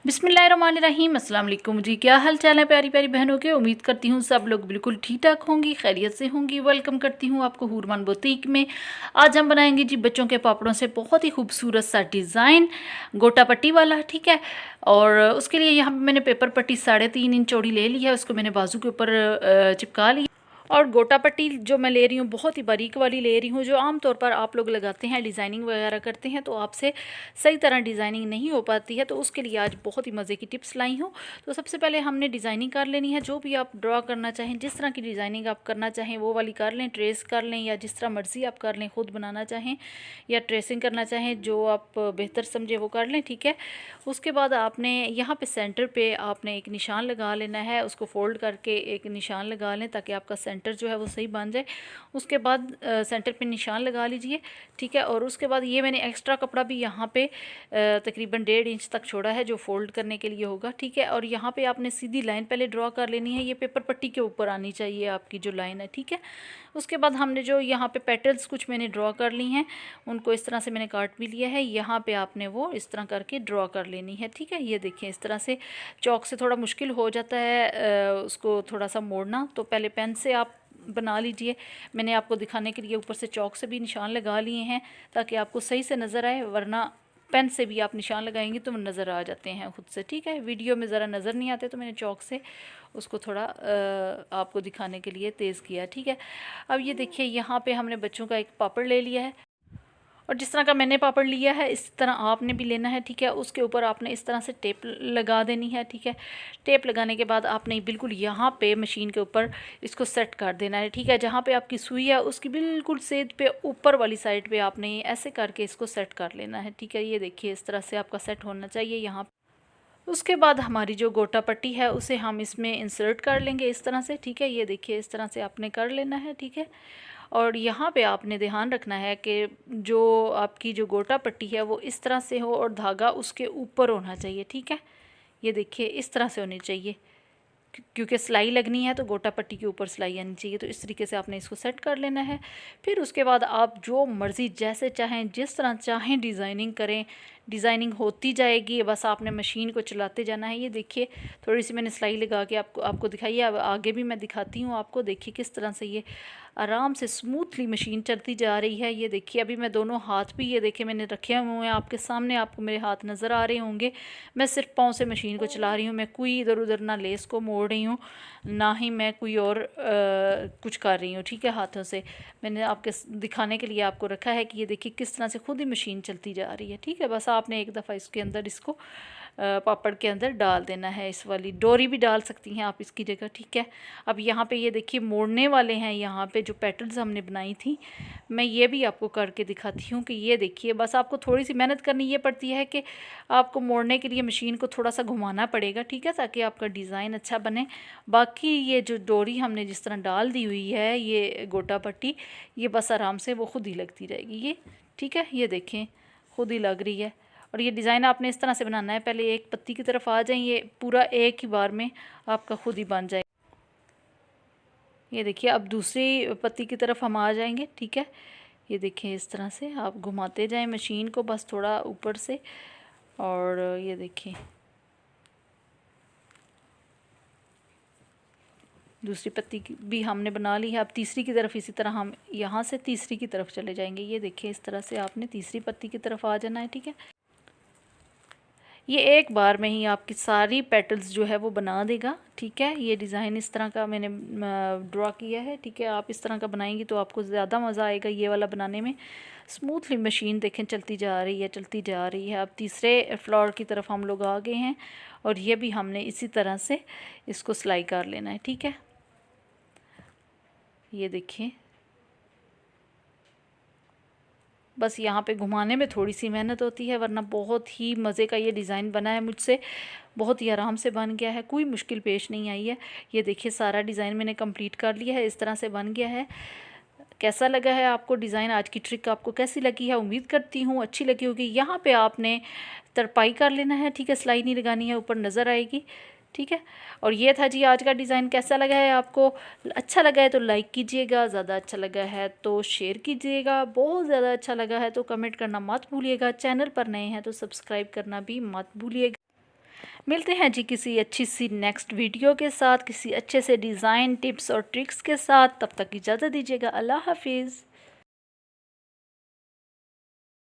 बिस्मिल्लाहिर्रहमानिर्रहीम। अस्सलाम वालेकुम जी, क्या हाल चाल है प्यारी प्यारी बहनों के। उम्मीद करती हूँ सब लोग बिल्कुल ठीक ठाक होंगी, खैरियत से होंगी। वेलकम करती हूँ आपको हुरमान बुटीक में। आज हम बनाएंगे जी बच्चों के पापड़ों से बहुत ही खूबसूरत सा डिज़ाइन, गोटा पट्टी वाला, ठीक है। और उसके लिए यहाँ पे मैंने पेपर पट्टी 3.5 इंच चौड़ी ले ली है, उसको मैंने बाजू के ऊपर चिपका ली। और गोटा पट्टी जो मैं ले रही हूँ बहुत ही बारीक वाली ले रही हूँ, जो आमतौर पर आप लोग लगाते हैं, डिज़ाइनिंग वगैरह करते हैं तो आपसे सही तरह डिज़ाइनिंग नहीं हो पाती है। तो उसके लिए आज बहुत ही मज़े की टिप्स लाई हूँ। तो सबसे पहले हमने डिज़ाइनिंग कर लेनी है। जो भी आप ड्रॉ करना चाहें, जिस तरह की डिज़ाइनिंग आप करना चाहें वो वाली कर लें, ट्रेस कर लें या जिस तरह मर्ज़ी आप कर लें, ख़ुद बनाना चाहें या ट्रेसिंग करना चाहें, जो आप बेहतर समझे वो कर लें, ठीक है। उसके बाद आपने यहाँ पे सेंटर पे आपने एक निशान लगा लेना है, उसको फोल्ड करके एक निशान लगा लें ताकि आपका सेंटर जो है वो सही बन जाए। उसके बाद सेंटर पे निशान लगा लीजिए, ठीक है। और उसके बाद ये मैंने एक्स्ट्रा कपड़ा भी यहाँ पे तकरीबन 1.5 इंच तक छोड़ा है, जो फोल्ड करने के लिए होगा, ठीक है। और यहाँ पे आपने सीधी लाइन पहले ड्रॉ कर लेनी है, ये पेपर पट्टी के ऊपर आनी चाहिए आपकी जो लाइन है, ठीक है। उसके बाद हमने जो यहाँ पे पेटल्स कुछ मैंने ड्रॉ कर ली हैं, उनको इस तरह से मैंने काट भी लिया है। यहाँ पे आपने वो इस तरह करके ड्रॉ कर लेनी है, ठीक है। ये देखिए इस तरह से चॉक से थोड़ा मुश्किल हो जाता है उसको थोड़ा सा मोड़ना, तो पहले पेन से आप बना लीजिए। मैंने आपको दिखाने के लिए ऊपर से चॉक से भी निशान लगा लिए हैं ताकि आपको सही से नज़र आए, वरना पेन से भी आप निशान लगाएंगे तो नज़र आ जाते हैं खुद से, ठीक है। वीडियो में ज़रा नज़र नहीं आते तो मैंने चॉक से उसको थोड़ा आपको दिखाने के लिए तेज़ किया, ठीक है। अब ये देखिए यहाँ पे हमने बच्चों का एक पापड़ ले लिया है, और जिस तरह का मैंने पापड़ लिया है इस तरह आपने भी लेना है, ठीक है। उसके ऊपर आपने इस तरह से टेप लगा देनी है, ठीक है। टेप लगाने के बाद आपने बिल्कुल यहाँ पे मशीन के ऊपर इसको सेट कर देना है, ठीक है। जहाँ पे आपकी सुई है उसकी बिल्कुल सेध पे ऊपर वाली साइड पे आपने ऐसे करके इसको सेट कर लेना है, ठीक है। ये देखिए इस तरह से आपका सेट होना चाहिए यहाँ। उसके बाद हमारी जो गोटा पट्टी है उसे हम इसमें इंसर्ट कर लेंगे इस तरह से, ठीक है। ये देखिए इस तरह से आपने कर लेना है, ठीक है। और यहाँ पे आपने ध्यान रखना है कि जो आपकी जो गोटा पट्टी है वो इस तरह से हो और धागा उसके ऊपर होना चाहिए, ठीक है। ये देखिए इस तरह से होनी चाहिए, क्योंकि सिलाई लगनी है तो गोटा पट्टी के ऊपर सिलाई आनी चाहिए। तो इस तरीके से आपने इसको सेट कर लेना है। फिर उसके बाद आप जो मर्ज़ी जैसे चाहें जिस तरह चाहें डिज़ाइनिंग करें, डिज़ाइनिंग होती जाएगी, बस आपने मशीन को चलाते जाना है। ये देखिए थोड़ी सी मैंने सिलाई लगा के आपको दिखाई है, अब आगे भी मैं दिखाती हूँ आपको। देखिए किस तरह से ये आराम से स्मूथली मशीन चलती जा रही है। ये देखिए अभी मैं दोनों हाथ भी ये देखिए मैंने रखे हुए हैं आपके सामने, आपको मेरे हाथ नज़र आ रहे होंगे। मैं सिर्फ पाँव से मशीन को चला रही हूँ, मैं कोई इधर उधर ना लेस को मोड़ रही हूँ, ना ही मैं कोई और कुछ कर रही हूँ, ठीक है। हाथों से मैंने आपके दिखाने के लिए आपको रखा है कि ये देखिए किस तरह से खुद ही मशीन चलती जा रही है, ठीक है। बस आपने एक दफ़ा इसके अंदर इसको पापड़ के अंदर डाल देना है। इस वाली डोरी भी डाल सकती हैं आप इसकी जगह, ठीक है। अब यहाँ पे ये देखिए मोड़ने वाले हैं, यहाँ पे जो पैटर्न्स हमने बनाई थी मैं ये भी आपको करके दिखाती हूँ कि ये देखिए बस आपको थोड़ी सी मेहनत करनी ये पड़ती है कि आपको मोड़ने के लिए मशीन को थोड़ा सा घुमाना पड़ेगा, ठीक है, ताकि आपका डिज़ाइन अच्छा बने। बाकी ये जो डोरी हमने जिस तरह डाल दी हुई है ये गोटा पट्टी, ये बस आराम से वो खुद ही लगती रहेगी ये, ठीक है। ये देखें खुद ही लग रही है। और ये डिज़ाइन आपने इस तरह से बनाना है, पहले एक पत्ती की तरफ आ जाए, ये पूरा एक ही बार में आपका खुद ही बन जाए। ये देखिए अब दूसरी पत्ती की तरफ हम आ जाएंगे, ठीक है। ये देखिए इस तरह से आप घुमाते जाएं मशीन को बस थोड़ा ऊपर से, और ये देखिए दूसरी पत्ती भी हमने बना ली है। अब तीसरी की तरफ इसी तरह हम यहाँ से तीसरी की तरफ चले जाएंगे। ये देखिए इस तरह से आपने तीसरी पत्ती की तरफ आ जाना है, ठीक है। ये एक बार में ही आपकी सारी पेटल्स जो है वो बना देगा, ठीक है। ये डिज़ाइन इस तरह का मैंने ड्रॉ किया है, ठीक है। आप इस तरह का बनाएंगी तो आपको ज़्यादा मज़ा आएगा ये वाला बनाने में। स्मूथली मशीन देखें चलती जा रही है, चलती जा रही है। अब तीसरे फ्लोर की तरफ हम लोग आ गए हैं, और ये भी हमने इसी तरह से इसको सिलाई कर लेना है, ठीक है। ये देखिए बस यहाँ पे घुमाने में थोड़ी सी मेहनत होती है, वरना बहुत ही मज़े का ये डिज़ाइन बना है मुझसे, बहुत ही आराम से बन गया है, कोई मुश्किल पेश नहीं आई है। ये देखिए सारा डिज़ाइन मैंने कंप्लीट कर लिया है, इस तरह से बन गया है। कैसा लगा है आपको डिज़ाइन, आज की ट्रिक आपको कैसी लगी है? उम्मीद करती हूँ अच्छी लगी होगी। यहाँ पे आपने तरपाई कर लेना है, ठीक है, सिलाई नहीं लगानी है, ऊपर नज़र आएगी, ठीक है। और ये था जी आज का डिज़ाइन। कैसा लगा है आपको? अच्छा लगा है तो लाइक कीजिएगा, ज़्यादा अच्छा लगा है तो शेयर कीजिएगा, बहुत ज़्यादा अच्छा लगा है तो कमेंट करना मत भूलिएगा। चैनल पर नए हैं तो सब्सक्राइब करना भी मत भूलिएगा। मिलते हैं जी किसी अच्छी सी नेक्स्ट वीडियो के साथ, किसी अच्छे से डिज़ाइन टिप्स और ट्रिक्स के साथ। तब तक इजाज़त दीजिएगा। अल्लाह हाफिज़।